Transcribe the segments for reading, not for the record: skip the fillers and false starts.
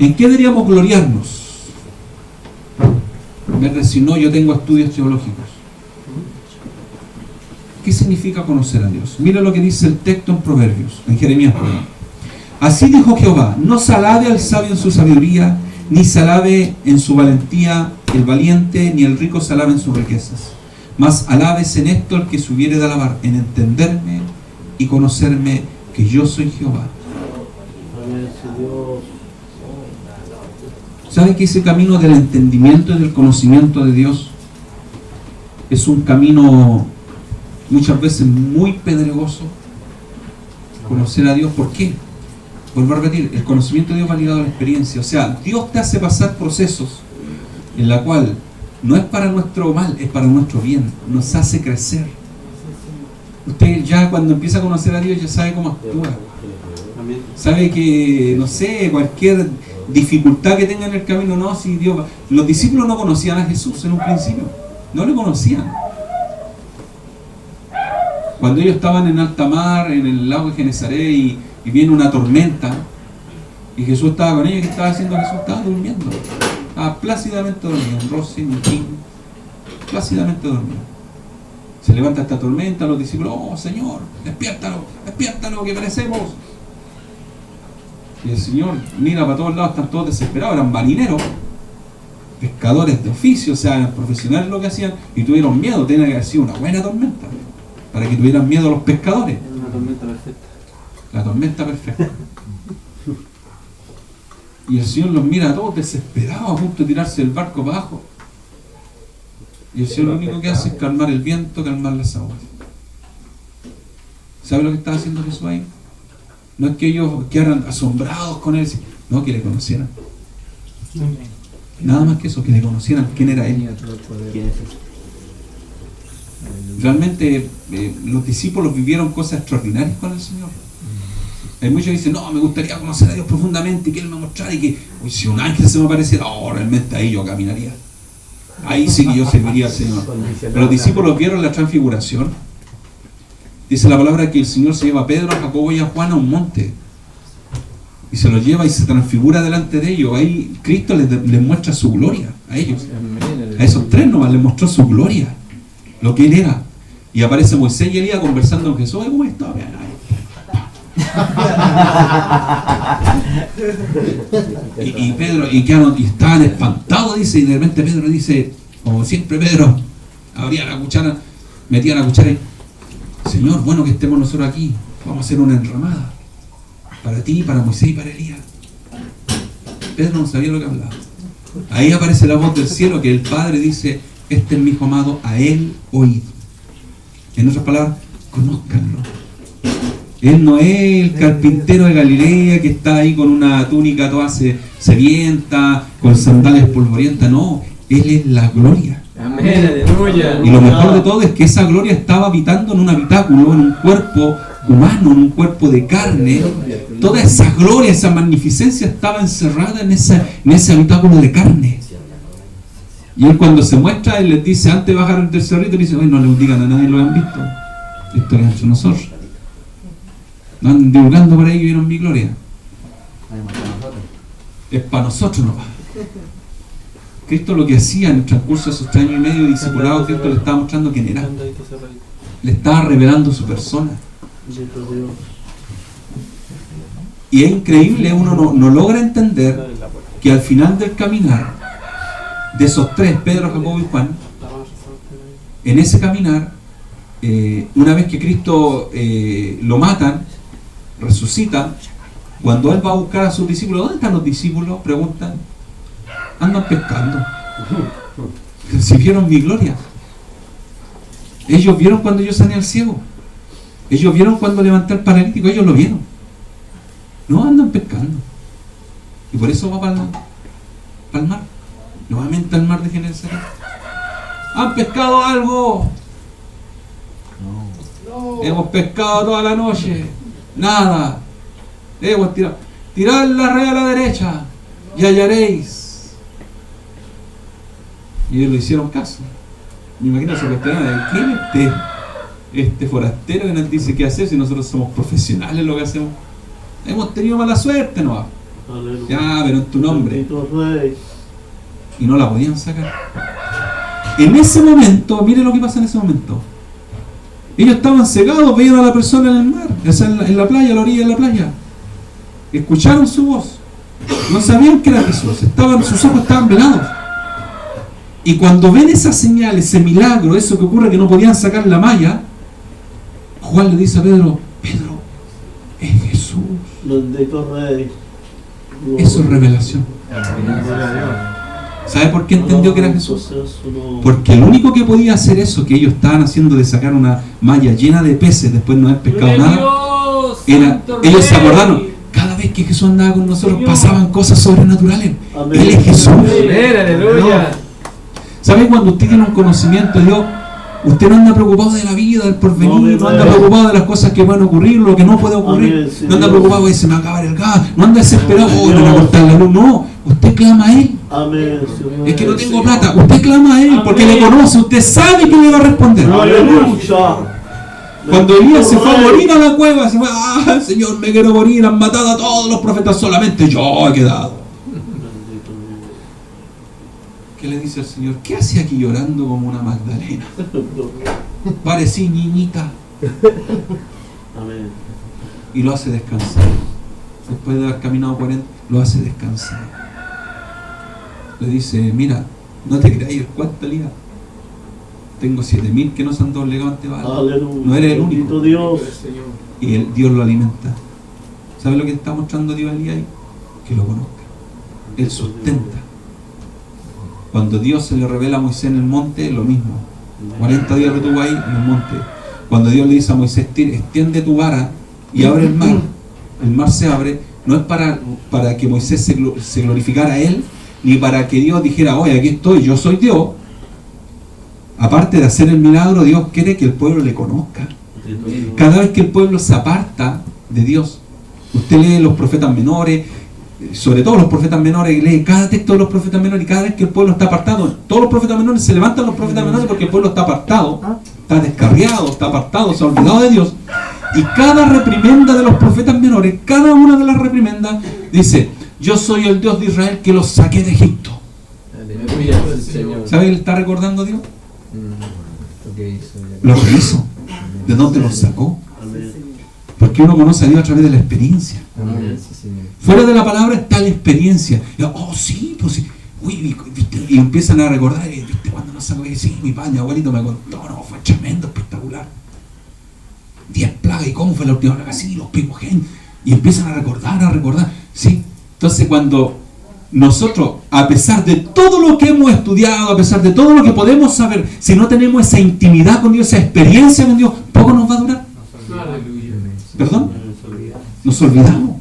¿En qué deberíamos gloriarnos? Si no, yo tengo estudios teológicos. ¿Qué significa conocer a Dios? Mira lo que dice el texto en Proverbios, en Jeremías. Así dijo Jehová: no se alabe al sabio en su sabiduría, ni se alabe en su valentía el valiente, ni el rico se alabe en sus riquezas. Mas alabes en esto el que se hubiere de alabar, en entenderme y conocerme, que yo soy Jehová. ¿Saben que ese camino del entendimiento y del conocimiento de Dios es un camino muchas veces muy pedregoso? Conocer a Dios, ¿por qué? Vuelvo a repetir, el conocimiento de Dios va ligado a la experiencia. O sea, Dios te hace pasar procesos en la cual no es para nuestro mal, es para nuestro bien. Nos hace crecer. Usted ya cuando empieza a conocer a Dios ya sabe cómo actúa. Sabe que, no sé, cualquier dificultad que tenga en el camino, no, si Dios va. Los discípulos no conocían a Jesús en un principio. No le conocían. Cuando ellos estaban en alta mar, en el lago de Genesaret, y viene una tormenta, y Jesús estaba con ellos, ¿qué estaba haciendo Jesús? Estaba durmiendo. Estaba plácidamente dormido, en Rossi, en King, plácidamente dormido. Se levanta esta tormenta, los discípulos: oh Señor, despiértalo, despiértalo, que perecemos. Y el Señor mira para todos lados, están todos desesperados, eran marineros, pescadores de oficio, o sea, eran profesionales lo que hacían, y tuvieron miedo. Tenía que haber sido una buena tormenta, para que tuvieran miedo los pescadores. Una tormenta perfecta. La tormenta perfecta. Y el Señor los mira a todos desesperados, a punto de tirarse del barco para abajo. Y el Señor lo único que hace es calmar el viento, calmar las aguas. ¿Sabe lo que estaba haciendo Jesús ahí? No es que ellos quedaran asombrados con él, no, que le conocieran. Nada más que eso, que le conocieran quién era él. Realmente los discípulos vivieron cosas extraordinarias con el Señor. Hay muchos que dicen: no, me gustaría conocer a Dios profundamente y que Él me mostrara, y que si un ángel se me apareciera, oh, realmente ahí yo caminaría. Ahí sí que yo serviría al Señor. Pero los discípulos vieron la transfiguración. Dice la palabra que el Señor se lleva a Pedro, a Jacobo y a Juan a un monte. Y se los lleva y se transfigura delante de ellos. Ahí Cristo les muestra su gloria a ellos. A esos tres nomás les mostró su gloria, lo que Él era. Y aparece Moisés y Elías conversando con Jesús. ¿Cómo está? Y Pedro, y estaban espantados, dice, y de repente Pedro dice, como siempre Pedro, abría la cuchara, metía la cuchara y: Señor, bueno que estemos nosotros aquí, vamos a hacer una enramada para ti, para Moisés y para Elías. Pedro no sabía lo que hablaba. Ahí aparece la voz del cielo, que el Padre dice: este es mi hijo amado, a él oíd. En otras palabras, conózcanlo. Él no es el carpintero de Galilea que está ahí con una túnica toda sedienta, con sandalias polvorientas. No, Él es la gloria. Amén, aleluya. Y lo mejor de todo es que esa gloria estaba habitando en un habitáculo, en un cuerpo humano, en un cuerpo de carne. Toda esa gloria, esa magnificencia estaba encerrada en ese habitáculo de carne. Y Él, cuando se muestra, Él les dice, antes de bajar del cerrito, le dice: no les digan a nadie, lo han visto. Esto lo han hecho nosotros. No andan divulgando por ahí que vieron mi gloria. Es para nosotros nomás. Cristo lo que hacía en el transcurso de esos 3 años y medio de discipulado, Cristo le estaba mostrando quién era. Le estaba revelando su persona. Y es increíble, uno no logra entender que al final del caminar de esos 3, Pedro, Jacobo y Juan, en ese caminar, una vez que Cristo lo matan, resucita, cuando Él va a buscar a sus discípulos, ¿dónde están los discípulos? Preguntan. Andan pescando. Si vieron mi gloria. Ellos vieron cuando yo sané al ciego. Ellos vieron cuando levanté al paralítico. Ellos lo vieron. No, andan pescando. Y por eso va para el mar. Nuevamente al mar de Genesaret. ¿Han pescado algo? No. Hemos pescado toda la noche. Nada. Hemos tirado. Tirad la red a la derecha y hallaréis. Y ellos le hicieron caso. Me imagino se cuestionaban: ¿quién es este forastero que nos dice qué hacer si nosotros somos profesionales en lo que hacemos? Hemos tenido mala suerte, ¿no? Ya, pero en tu nombre. Bendito Rey. Y no la podían sacar. En ese momento, mire lo que pasa en ese momento. Ellos estaban cegados, veían a la persona en el mar, o sea, en la playa, a la orilla de la playa. Escucharon su voz. No sabían que era Jesús. Sus ojos estaban velados. Y cuando ven esa señal, ese milagro, eso que ocurre que no podían sacar la malla, Juan le dice a Pedro, Pedro, es Jesús. Bendito Rey. Eso es revelación. ¿Sabe por qué entendió que era Jesús? Porque el único que podía hacer eso que ellos estaban haciendo de sacar una malla llena de peces después de no haber pescado nada, era, ellos se acordaron, cada vez que Jesús andaba con nosotros pasaban cosas sobrenaturales. Él es Jesús. Aleluya. ¿Sabe cuando usted tiene un conocimiento de Dios? Usted no anda preocupado de la vida, del porvenir, no anda preocupado de las cosas que van a ocurrir, lo que no puede ocurrir, no anda preocupado de se me va a acabar el gas, no anda desesperado, me van a cortar la luz, no, usted clama a Él. Es que no tengo plata, usted clama a Él porque le conoce, usted sabe que le va a responder. Cuando Elías se fue a morir a la cueva, se fue, Señor, me quiero morir, han matado a todos los profetas, solamente yo he quedado. ¿Qué le dice el Señor? ¿Qué hace aquí llorando como una Magdalena? Parecí niñita. Amén. Y lo hace descansar. Después de haber caminado 40, lo hace descansar. Le dice, mira, no te creáis, ¿cuánto Elías? Tengo 7.000 que no se han doblegado ante Baal. No eres el único. Dios. Y Dios lo alimenta. ¿Sabe lo que está mostrando Dios a Elías ahí? Que lo conozca. Él sustenta. Cuando Dios se le revela a Moisés en el monte, lo mismo. 40 días lo tuvo ahí en el monte. Cuando Dios le dice a Moisés, extiende tu vara y abre el mar se abre, no es para que Moisés se glorificara a él, ni para que Dios dijera, oye, aquí estoy, yo soy Dios. Aparte de hacer el milagro, Dios quiere que el pueblo le conozca. Cada vez que el pueblo se aparta de Dios, usted lee los profetas menores, sobre todo los profetas menores, lee cada texto de los profetas menores, y cada vez que el pueblo está apartado, todos los profetas menores se levantan, los profetas menores, porque el pueblo está apartado, está descarriado, está apartado, se ha olvidado de Dios. Y cada reprimenda de los profetas menores, cada una de las reprimendas dice, yo soy el Dios de Israel que los saqué de Egipto. ¿Sabe qué le está recordando Dios? Lo que hizo, de dónde los sacó. Porque uno conoce a Dios a través de la experiencia. Fuera de la palabra está la experiencia. Y, sí, pues sí. Uy, y empiezan a recordar, ¿viste cuando nos sacó? Sí, mi padre, mi abuelito me contó, no, fue tremendo, espectacular. 10 plagas, ¿y cómo fue la última plaga? Sí, los Pimogen. Y empiezan a recordar, ¿sí? Entonces cuando nosotros, a pesar de todo lo que hemos estudiado, a pesar de todo lo que podemos saber, si no tenemos esa intimidad con Dios, esa experiencia con Dios, poco nos va a durar. ¿Perdón? Nos olvidamos.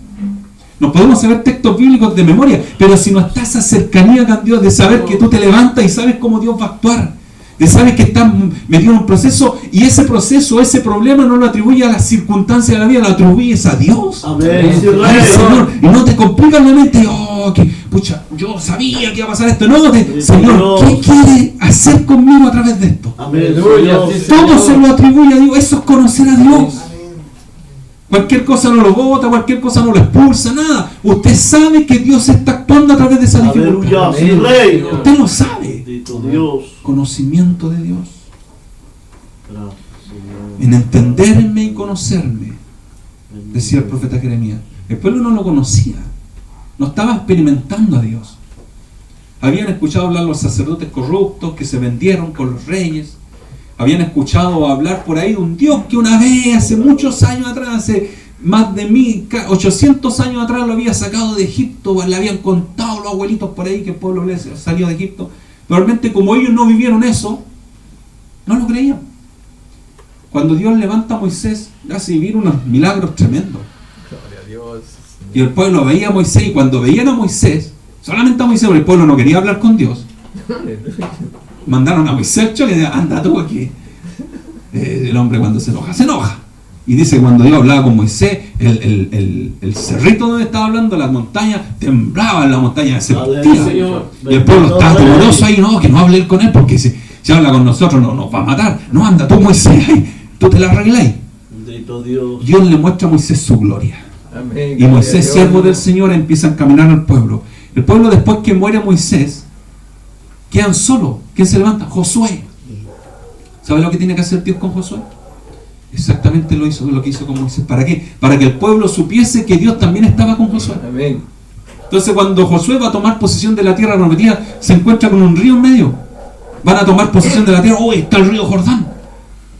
Nos podemos saber textos bíblicos de memoria, pero si no está esa cercanía con Dios, de saber que tú te levantas y sabes cómo Dios va a actuar, de saber que estás metido en un proceso, y ese proceso, ese problema no lo atribuye a las circunstancias de la vida, lo atribuyes a Dios. Amén. Señor, y no te complicas la mente, pucha, yo sabía que iba a pasar esto. No, Señor, ¿qué quiere hacer conmigo a través de esto? Amén. Todo se lo atribuye a Dios, eso es conocer a Dios. Cualquier cosa no lo bota, cualquier cosa no lo expulsa, nada. Usted sabe que Dios está actuando a través de esa dificultad. Usted lo sabe. Dios. Conocimiento de Dios. En entenderme y conocerme, decía el profeta Jeremías. El pueblo no lo conocía, no estaba experimentando a Dios. Habían escuchado hablar los sacerdotes corruptos que se vendieron con los reyes. Habían escuchado hablar por ahí de un Dios que una vez, hace muchos años atrás, hace más de 1800 años atrás, lo había sacado de Egipto. Le habían contado los abuelitos por ahí que el pueblo salió de Egipto. Pero realmente, como ellos no vivieron eso, no lo creían. Cuando Dios levanta a Moisés, le hace vivir unos milagros tremendos. Y el pueblo veía a Moisés, y cuando veían a Moisés, solamente a Moisés, porque el pueblo no quería hablar con Dios, mandaron a Moisés, que le anda tú aquí. El hombre cuando se enoja. Y dice que cuando Dios hablaba con Moisés, el cerrito donde estaba hablando, las montañas, temblaba en la montaña, se partía. Y el pueblo estaba temeroso ahí, no, que no hable él con él, porque si habla con nosotros nos va a matar. No, anda tú, Moisés, tú te la arregláis. Dios le muestra a Moisés su gloria. Amén. Y Moisés, Gloria a Dios. siervo del Señor, empieza a encaminar al pueblo. El pueblo, después que muere Moisés, quedan solos. ¿Quién se levanta? Josué. ¿Sabe lo que tiene que hacer Dios con Josué? Exactamente lo que hizo con Moisés. ¿Para qué? Para que el pueblo supiese que Dios también estaba con Josué. Amén. Entonces, cuando Josué va a tomar posesión de la tierra prometida, se encuentra con un río en medio. Van a tomar posesión de la tierra. ¡Oh, está el río Jordán!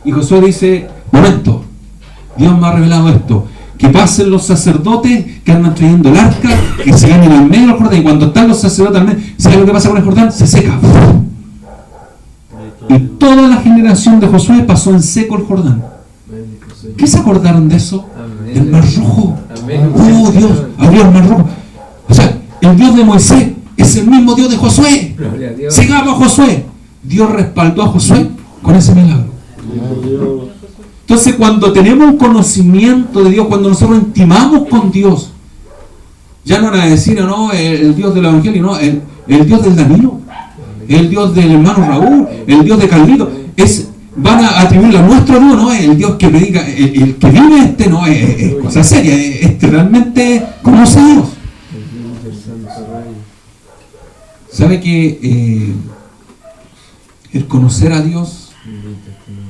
Y Josué dice: momento, Dios me ha revelado esto. Que pasen los sacerdotes que andan trayendo el arca, que se ganen al medio del Jordán. Y cuando están los sacerdotes al medio, ¿sabe lo que pasa con el Jordán? Se seca. Y toda la generación de Josué pasó en seco el Jordán. ¿Qué se acordaron de eso? Amén. El Mar Rojo. Amén. ¡Oh, Dios! Abrió el Mar Rojo. O sea, el Dios de Moisés es el mismo Dios de Josué. Gloria a Dios. Sigamos a Josué. Dios respaldó a Josué con ese milagro. Dios. Entonces, cuando tenemos un conocimiento de Dios, cuando nosotros intimamos con Dios, ya no van a decir, no, el Dios del Evangelio, no, el Dios del Danilo, el Dios del hermano Raúl, el Dios de Carlito, van a atribuirle a nuestro Dios, no es el Dios que predica, el que vive no es cosa seria, realmente conoce a Dios. ¿Sabe que el conocer a Dios,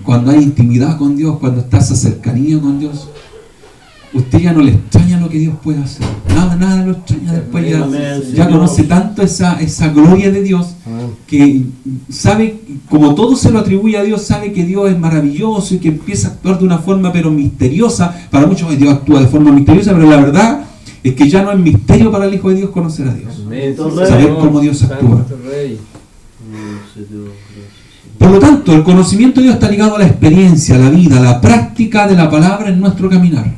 cuando hay intimidad con Dios, cuando está esa cercanía con Dios, usted ya no le extraña lo que Dios puede hacer? Nada lo extraña después. Ya conoce tanto esa gloria de Dios, que sabe, como todo se lo atribuye a Dios, sabe que Dios es maravilloso y que empieza a actuar de una forma pero misteriosa. Para muchos Dios actúa de forma misteriosa, pero la verdad es que ya no es misterio para el Hijo de Dios conocer a Dios. Amén. Saber cómo Dios actúa. Santo Rey. Por lo tanto, el conocimiento de Dios está ligado a la experiencia, a la vida, a la práctica de la palabra en nuestro caminar.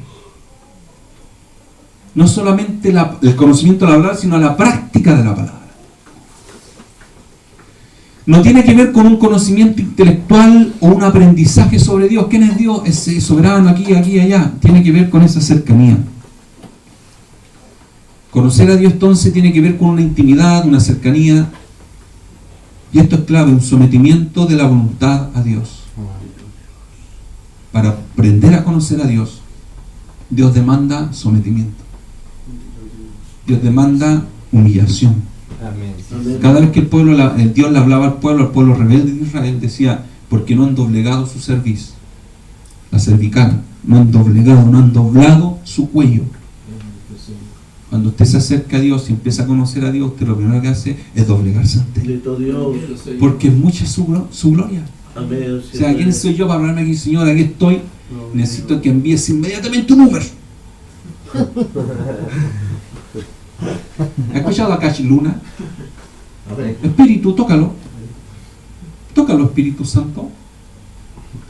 No solamente el conocimiento de la palabra, sino a la práctica de la palabra. No tiene que ver con un conocimiento intelectual o un aprendizaje sobre Dios. ¿Quién es Dios? Es soberano aquí, y allá. Tiene que ver con esa cercanía. Conocer a Dios entonces tiene que ver con una intimidad, una cercanía. Y esto es clave, un sometimiento de la voluntad a Dios. Para aprender a conocer a Dios, Dios demanda sometimiento. Dios demanda humillación. Amén. Cada vez que el Dios le hablaba al pueblo rebelde de Israel, decía: porque no han doblegado su cerviz, la cervical, no han doblado su cuello. Cuando usted se acerca a Dios y empieza a conocer a Dios, usted lo primero que hace es doblegarse ante Él. Porque es mucha su gloria. Amén. O sea, ¿quién soy yo para hablarme aquí, Señor? Aquí estoy. Necesito que envíes inmediatamente un Uber. ¿Has escuchado a Cash Luna? Espíritu, tócalo. Tócalo, Espíritu Santo.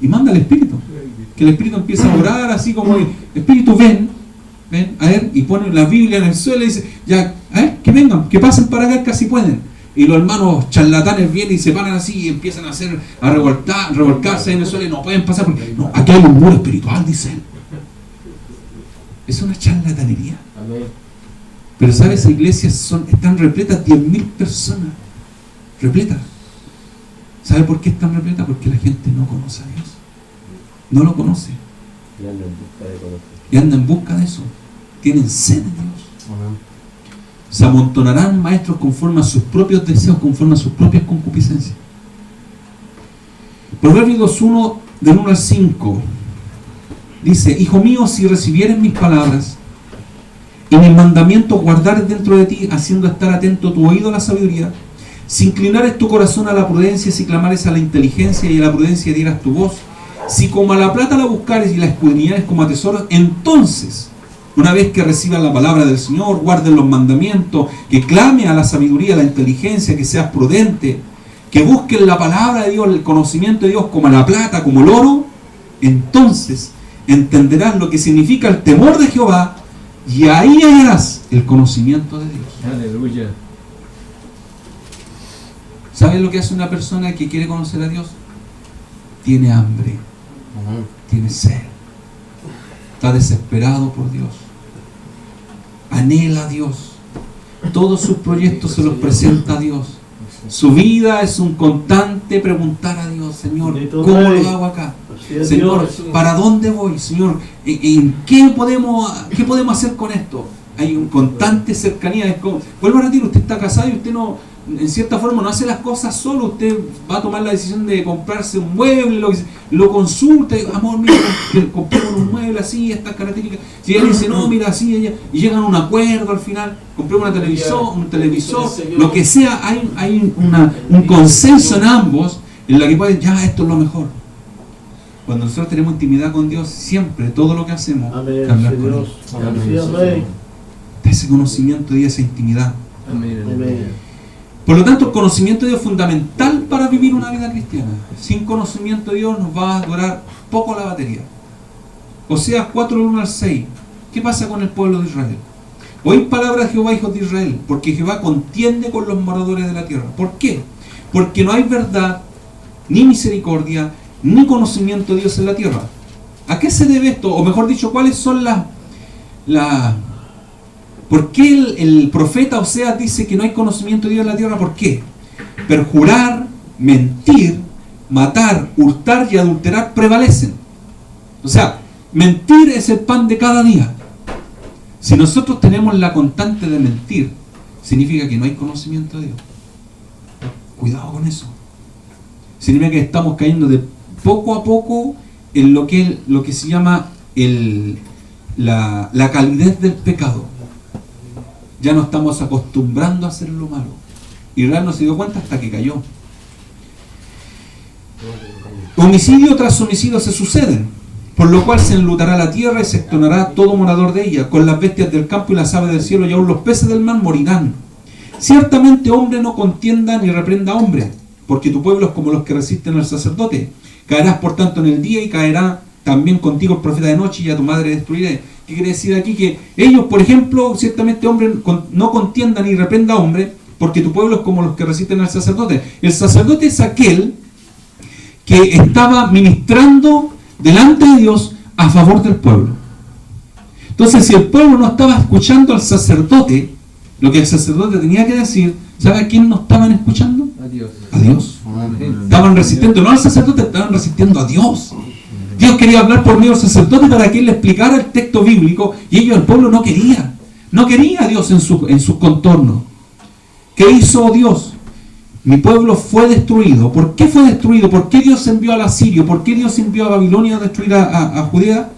Y manda al Espíritu. Que el Espíritu empiece a orar así como: Espíritu, ven, a ver, y pone la Biblia en el suelo y dice: ya, a ver, que vengan, que pasen para acá, casi pueden. Y los hermanos charlatanes vienen y se paran así y empiezan a revolcarse en el suelo y no pueden pasar porque no, aquí hay un muro espiritual, dice él. Es una charlatanería. Amén. Pero ¿sabes? Esas iglesias están repletas, 10.000 personas. Repletas. ¿Sabe por qué están repletas? Porque la gente no conoce a Dios. No lo conoce. Y anda en busca de eso. Tienen sed de Dios. Amén. Se amontonarán maestros conforme a sus propios deseos, conforme a sus propias concupiscencias. Proverbios 2:1, del 1 al 5, dice: Hijo mío, si recibieres mis palabras y mis mandamientos guardares dentro de ti, haciendo estar atento tu oído a la sabiduría, si inclinares tu corazón a la prudencia, si clamares a la inteligencia y a la prudencia dieras tu voz, si como a la plata la buscares y la escudriñares como a tesoros, entonces, una vez que reciban la palabra del Señor, guarden los mandamientos, que clame a la sabiduría, a la inteligencia, que seas prudente, que busquen la palabra de Dios, el conocimiento de Dios como la plata, como el oro, entonces entenderás lo que significa el temor de Jehová y ahí hallarás el conocimiento de Dios. Aleluya. ¿Sabes lo que hace una persona que quiere conocer a Dios? Tiene hambre, tiene sed, está desesperado por Dios, anhela a Dios, todos sus proyectos se los presenta a Dios. Su vida es un constante preguntar a Dios: Señor, ¿cómo lo hago acá? es Señor, Dios. ¿para dónde voy? Señor, ¿en qué podemos hacer con esto? Hay una constante cercanía. Es como, vuelvo a repetir, usted está casado y usted no, en cierta forma no hace las cosas solo. Usted va a tomar la decisión de comprarse un mueble, lo consulta, y, amor, mira, compremos un mueble así, estas características. Si ella dice, no, mira, así, ella, y llegan a un acuerdo al final, compremos un televisor, lo que sea, hay un consenso en ambos, en la que pueden, ya, esto es lo mejor. Cuando nosotros tenemos intimidad con Dios, siempre, todo lo que hacemos, Amén, cambiar con Señor. Él. Sí, amén. Ese conocimiento y esa intimidad. Amén. Amén. Por lo tanto, el conocimiento de Dios es fundamental para vivir una vida cristiana. Sin conocimiento de Dios nos va a durar poco la batería. Oseas 4, 1 al 6. ¿Qué pasa con el pueblo de Israel? Oíd palabra de Jehová, hijos de Israel, porque Jehová contiende con los moradores de la tierra. ¿Por qué? Porque no hay verdad, ni misericordia, ni conocimiento de Dios en la tierra. ¿A qué se debe esto? O mejor dicho, ¿cuáles son ¿por qué el profeta Oseas dice que no hay conocimiento de Dios en la tierra? ¿Por qué? Perjurar, mentir, matar, hurtar y adulterar prevalecen. O sea, mentir es el pan de cada día. Si nosotros tenemos la constante de mentir, significa que no hay conocimiento de Dios. Cuidado con eso. Significa que estamos cayendo de poco a poco en lo que se llama la calidez del pecado. Ya nos estamos acostumbrando a hacer lo malo. Israel no se dio cuenta hasta que cayó. Homicidio tras homicidio se suceden, por lo cual se enlutará la tierra y se extonará todo morador de ella. Con las bestias del campo y las aves del cielo y aún los peces del mar morirán. Ciertamente hombre no contienda ni reprenda a hombre, porque tu pueblo es como los que resisten al sacerdote. Caerás por tanto en el día y caerá también contigo el profeta de noche y a tu madre destruiré. ¿Qué quiere decir aquí? Que ellos, por ejemplo, ciertamente hombre no contienda ni reprenda a hombre, porque tu pueblo es como los que resisten al sacerdote. El sacerdote es aquel que estaba ministrando delante de Dios a favor del pueblo. Entonces, si el pueblo no estaba escuchando al sacerdote, lo que el sacerdote tenía que decir, ¿sabe a quién no estaban escuchando? A Dios. A Dios. Amén. Estaban resistiendo, no al sacerdote, estaban resistiendo a Dios. Dios quería hablar por medio del sacerdote para que él le explicara el texto bíblico, y ellos, el pueblo, no quería. No quería a Dios en sus contornos. ¿Qué hizo Dios? Mi pueblo fue destruido. ¿Por qué fue destruido? ¿Por qué Dios envió al asirio? ¿Por qué Dios envió a Babilonia a destruir a Judea?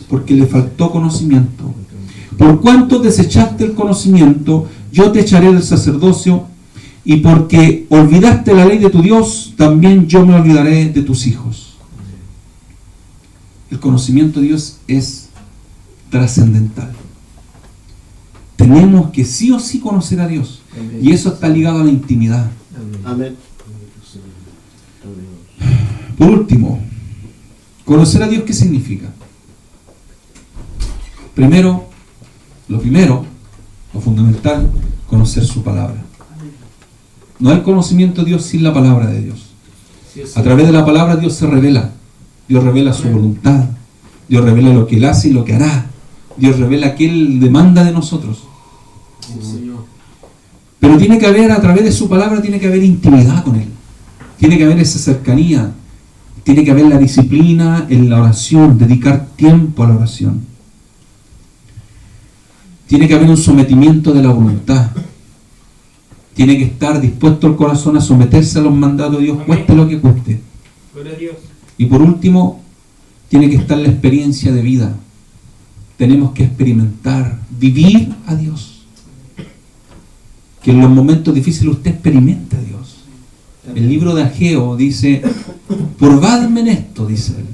Porque le faltó conocimiento. Por cuanto desechaste el conocimiento, yo te echaré del sacerdocio, y porque olvidaste la ley de tu Dios, también yo me olvidaré de tus hijos. El conocimiento de Dios es trascendental. Tenemos que sí o sí conocer a Dios. Amén. Y eso está ligado a la intimidad. Amén. Por último, conocer a Dios, ¿qué significa? Lo fundamental, conocer su palabra. No hay conocimiento de Dios sin la palabra de Dios. A través de la palabra Dios se revela. Dios revela su voluntad. Dios revela lo que Él hace y lo que hará. Dios revela qué Él demanda de nosotros. Pero tiene que haber, a través de su palabra, tiene que haber intimidad con Él. Tiene que haber esa cercanía. Tiene que haber la disciplina en la oración, dedicar tiempo a la oración. Tiene que haber un sometimiento de la voluntad. Tiene que estar dispuesto el corazón a someterse a los mandatos de Dios, cueste lo que cueste. Gloria a Dios. Y por último, tiene que estar la experiencia de vida. Tenemos que experimentar, vivir a Dios. Que en los momentos difíciles usted experimente a Dios. El libro de Ageo dice, probadme en esto, dice él.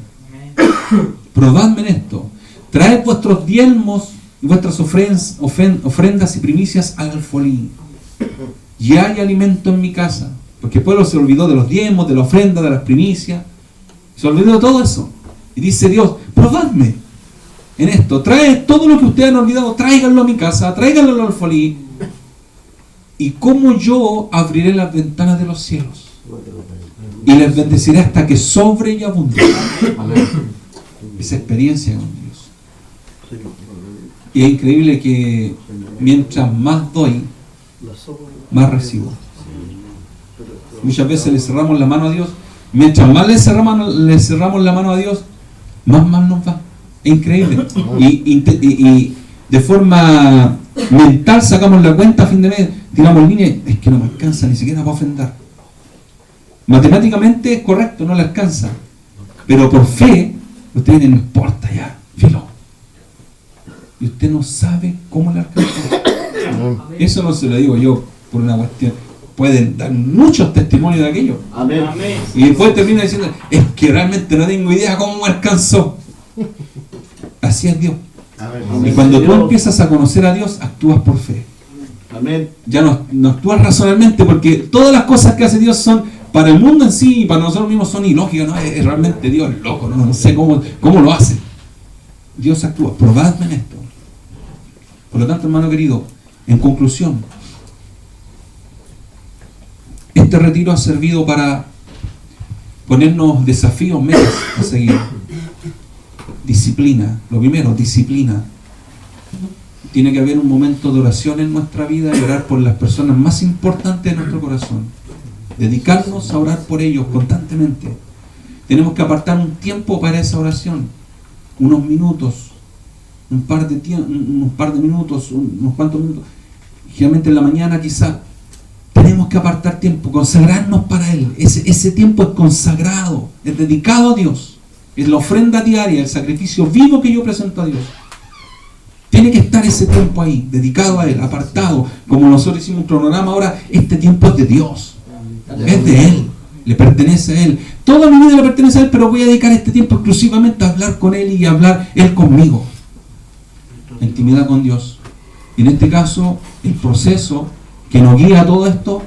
Probadme en esto. Traed vuestros diezmos y vuestras ofrendas y primicias al alfolí. Y hay alimento en mi casa. Porque el pueblo se olvidó de los diezmos, de la ofrenda, de las primicias. Se olvidó de todo eso. Y dice Dios, probadme en esto. Trae todo lo que ustedes han olvidado, tráiganlo a mi casa, tráiganlo al alfolí. Y como yo abriré las ventanas de los cielos y les bendeciré hasta que sobre y abunde. Esa experiencia con Dios. Y es increíble que mientras más doy, más recibo. Muchas veces le cerramos la mano a Dios. Mientras más le cerramos la mano a Dios, más mal nos va. Es increíble. Y de forma mental sacamos la cuenta a fin de mes, tiramos línea, es que no me alcanza ni siquiera para ofrendar. Matemáticamente es correcto, no le alcanza. Pero por fe, usted no importa ya, filo. Y usted no sabe cómo le alcanza. Eso no se lo digo yo por una cuestión. Pueden dar muchos testimonios de aquello. Amén. Y después termina diciendo, es que realmente no tengo idea cómo me alcanzó. Así es Dios. Amén. Y cuando tú empiezas a conocer a Dios, actúas por fe. Amén. Ya no actúas razonalmente, porque todas las cosas que hace Dios son, para el mundo en sí y para nosotros mismos, son ilógicas. ¿No? Es realmente Dios es loco, no sé cómo lo hace. Dios actúa. Probadme en esto. Por lo tanto, hermano querido, en conclusión, este retiro ha servido para ponernos desafíos, metas a seguir. Disciplina, lo primero, disciplina. Tiene que haber un momento de oración en nuestra vida y orar por las personas más importantes de nuestro corazón. Dedicarnos a orar por ellos constantemente. Tenemos que apartar un tiempo para esa oración, unos minutos, unos cuantos minutos. Generalmente en la mañana quizá. Tenemos que apartar tiempo, consagrarnos para Él. Ese tiempo es consagrado, es dedicado a Dios. Es la ofrenda diaria, el sacrificio vivo que yo presento a Dios. Tiene que estar ese tiempo ahí, dedicado a Él, apartado. Como nosotros hicimos un cronograma ahora, este tiempo es de Dios. Es de Él, le pertenece a Él. Toda mi vida le pertenece a Él, pero voy a dedicar este tiempo exclusivamente a hablar con Él y a hablar Él conmigo. La intimidad con Dios. Y en este caso, el proceso que nos guía a todo esto,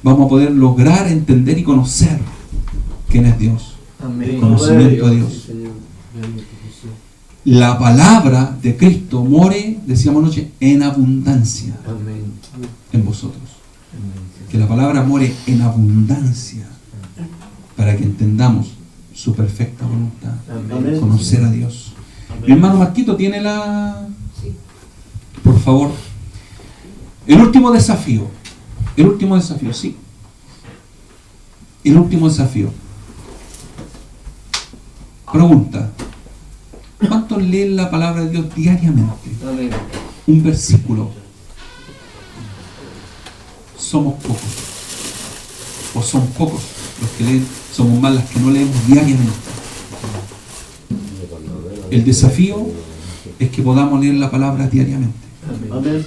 vamos a poder lograr entender y conocer quién es Dios. Amén. El conocimiento de Dios. La palabra de Cristo more, decíamos anoche, en abundancia. Amén. En vosotros. Que la palabra more en abundancia para que entendamos su perfecta voluntad. Amén. Conocer a Dios. Mi hermano Marquito tiene la... Por favor. El último desafío, sí. El último desafío. Pregunta: ¿cuántos leen la palabra de Dios diariamente? Amén. Un versículo. Somos pocos. O son pocos los que leen, somos más las que no leemos diariamente. El desafío es que podamos leer la palabra diariamente. Amén.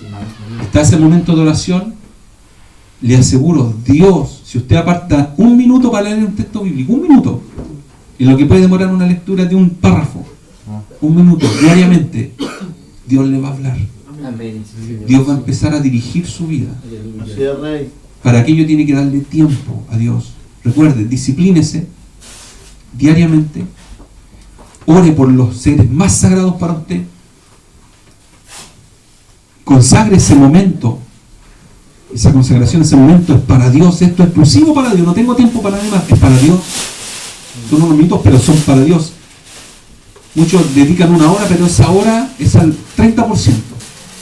Está ese momento de oración, le aseguro, Dios, si usted aparta un minuto para leer un texto bíblico, un minuto, en lo que puede demorar una lectura de un párrafo, un minuto diariamente, Dios le va a hablar. Amén. Dios va a empezar a dirigir su vida. Así es, Rey. Para aquello tiene que darle tiempo a Dios. Recuerde, disciplínese diariamente, ore por los seres más sagrados para usted, consagre ese momento. Esa consagración, ese momento es para Dios, esto es exclusivo para Dios, no tengo tiempo para nadie más, es para Dios. Son unos minutos, pero son para Dios. Muchos dedican una hora, pero esa hora es al 30%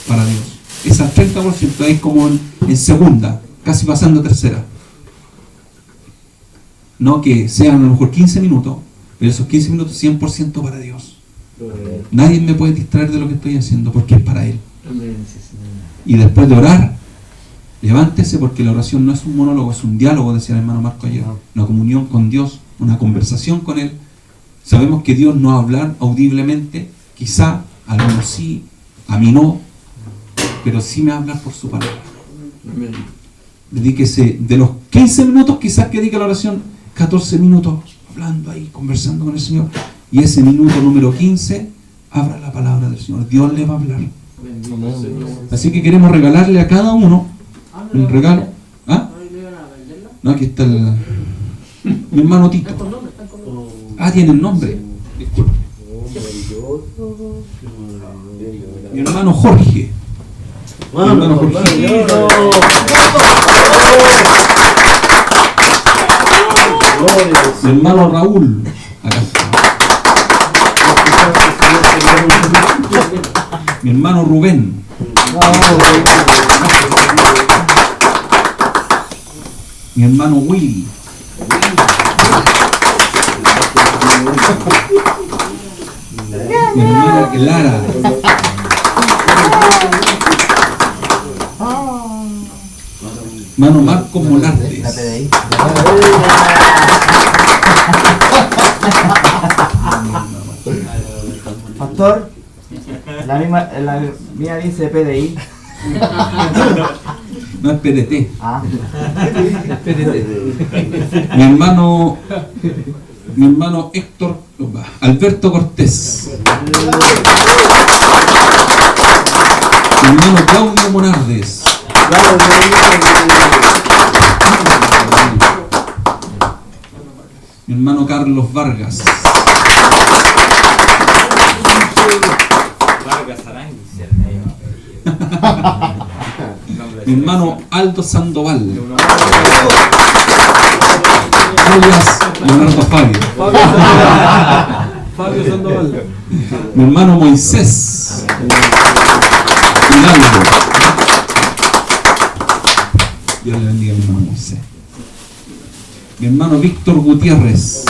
para Dios. Es al 30%, es como en segunda, casi pasando a tercera. No que sean a lo mejor 15 minutos, pero esos 15 minutos 100% para Dios. Nadie me puede distraer de lo que estoy haciendo porque es para Él. Y después de orar, levántese, porque la oración no es un monólogo, es un diálogo, decía el hermano Marco ayer. Una comunión con Dios, una conversación con Él. Sabemos que Dios no habla audiblemente, quizá, a algunos sí, a mí no, pero sí me habla por su palabra. Dedíquese, de los 15 minutos quizás que dedica la oración, 14 minutos hablando ahí, conversando con el Señor. Y ese minuto número 15, abra la palabra del Señor. Dios le va a hablar. Así que queremos regalarle a cada uno un regalo. ¿Ah? No, aquí está mi hermano Tito. Ah, tiene el nombre. Disculpe. Mi hermano Jorge. Mi hermano Jorge. Mi hermano Raúl. Acá está. Mi hermano Rubén. Mi hermano Willy. Mi hermana Clara. Hermano Marcos Molardes. Pastor, la mía dice PDI. No es PDT. Ah, Mi hermano Héctor Alberto Cortés. Mi hermano Claudio Monardes. Mi hermano Carlos Vargas. Mi hermano Aldo Sandoval. Alias Leonardo Fabio. Fabio Sandoval. Mi hermano Moisés Hidalgo. Dios le bendiga a mi hermano Moisés. Mi hermano Víctor Gutiérrez.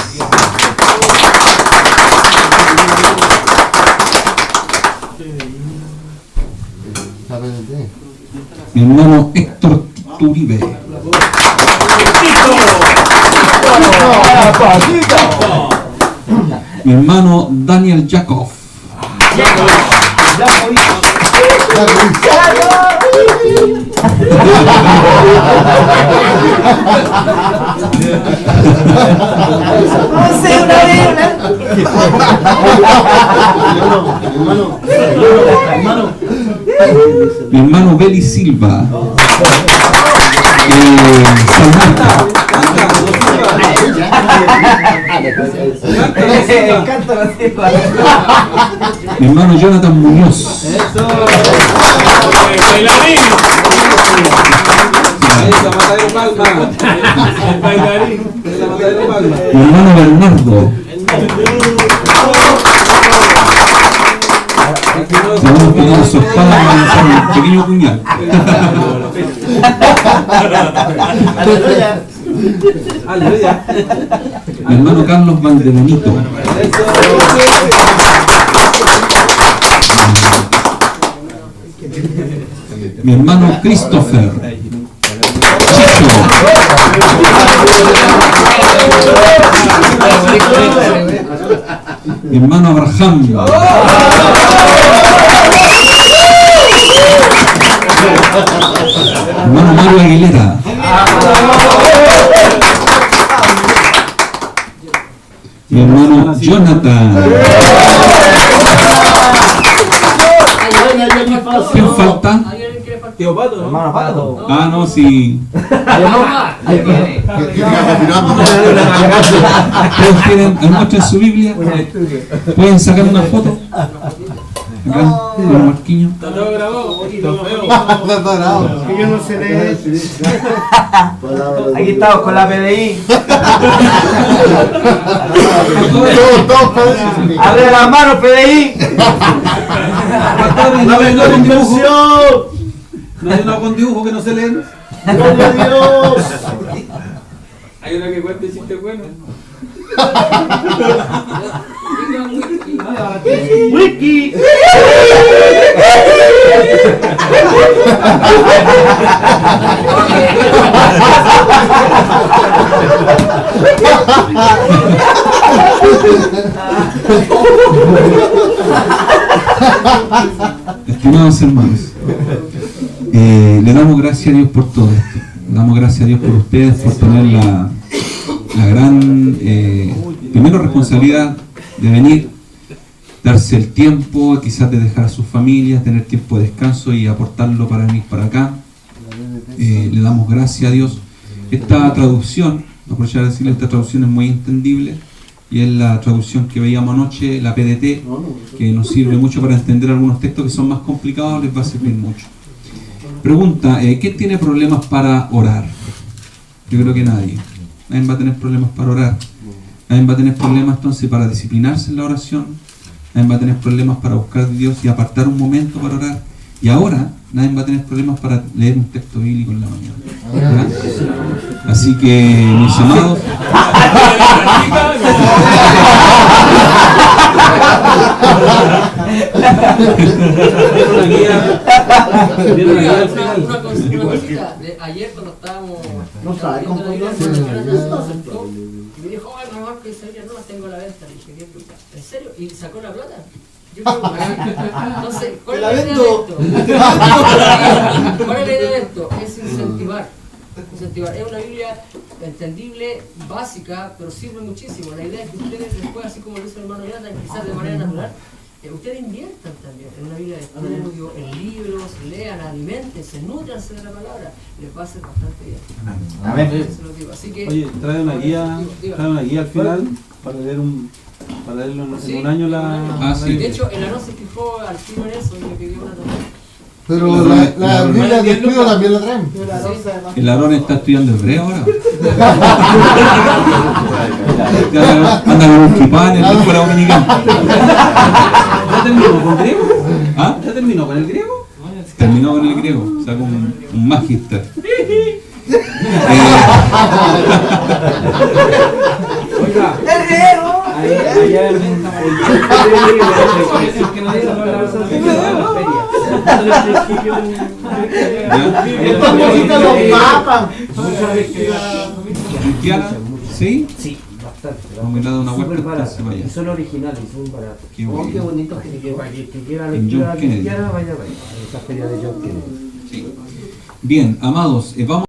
Mi hermano Héctor Turibe. Mi hermano Daniel Jakov. no sé, una Biblia. Mi hermano Beli Silva. Salmanta. Encanta la cifra. Mi hermano Jonathan Muñoz. Eso. ¡Bailarín! Esa Matadero Palma. El bailarín. Esa Matadero Palma. Mi hermano Bernardo. Tenemos que dar su espada para lanzar un pequeño puñal. Aleluya. Mi hermano Carlos Valdebenito. Mi hermano Christopher. Chicho. Mi hermano Abraham. Mi hermano Mario Aguilera. Mi hermano Jonathan. ¿Quién falta? Tío Pato, ¿no? Hermano Pato. Ah, no, sí. Todos tienen, muestren su Biblia. Pueden sacar una foto. Acá, con el marquiño. Está todo grabado, está feo. Que yo no sé leer. Aquí estamos con la PDI. Abre las manos, PDI. No vengo con dibujo. ¡Atención! No hay uno con dibujo que no se leen. ¡Gloria a Dios! Hay una que cuenta chistes buenos. ¡Wiki! Estimados hermanos, le damos gracias a Dios por todo esto. Le damos gracias a Dios por ustedes, por tener la gran, primero, responsabilidad de venir, darse el tiempo, quizás de dejar a sus familias, tener tiempo de descanso y aportarlo para venir para acá. Le damos gracias a Dios. Esta traducción, aprovechar de decirle, esta traducción es muy entendible y es la traducción que veíamos anoche, la PDT, que nos sirve mucho para entender algunos textos que son más complicados, les va a servir mucho. Pregunta, ¿quién tiene problemas para orar? Yo creo que nadie. Nadie va a tener problemas para orar. Nadie va a tener problemas entonces para disciplinarse en la oración. Nadie va a tener problemas para buscar a Dios y apartar un momento para orar. Y ahora nadie va a tener problemas para leer un texto bíblico en la mañana. ¿Verdad? Así que, mis amados, Tiene una guía. Tiene una guía al final. Una cosita, ayer cuando estábamos No sabe viendo la vida, cómo y me dijo, ay, mamá, que sabía, no las tengo a la venta. Le dije, 10 lucas. ¿En serio? ¿Y sacó la plata? Yo creo que entonces, ¿cuál es la idea de esto? ¿Cuál es la idea de esto? Es incentivar. Es una Biblia entendible, básica, pero sirve muchísimo. La idea es que ustedes después, así como lo hizo el hermano Jonathan, quizás de manera natural, ustedes inviertan también en una Biblia de estudio, en libros, lean, alimentense, nútranse de la palabra, les va a hacer bastante bien. Amén. Eso se lo digo. Así que, Oye, trae una guía al final para leerlo en un año la sí. de hecho, el Aarón se fijó al tiro en eso y me pidió una también. Pero la Biblia de estudio también la traen. El Aarón está estudiando hebreo ahora. Anda con un kipá en la escuela dominicana. ¿Ya terminó con griego? ¿Ah? ¿Ya terminó con el griego? Terminó con el griego, sacó un magister. Oiga, ¡El griego! allá en el que no dice la Estos necesitan los mapas. ¿Cristiana? ¿Sí? Sí, bastante. Vamos a ir a dar una vuelta Súper barato. entonces vaya. Y son originales, son baratos. Qué Oh, bueno. qué bonito que para que quiera En lectura John Kennedy. cristiana, vaya. Esa feria de John Kennedy. Sí. Bien, amados, vamos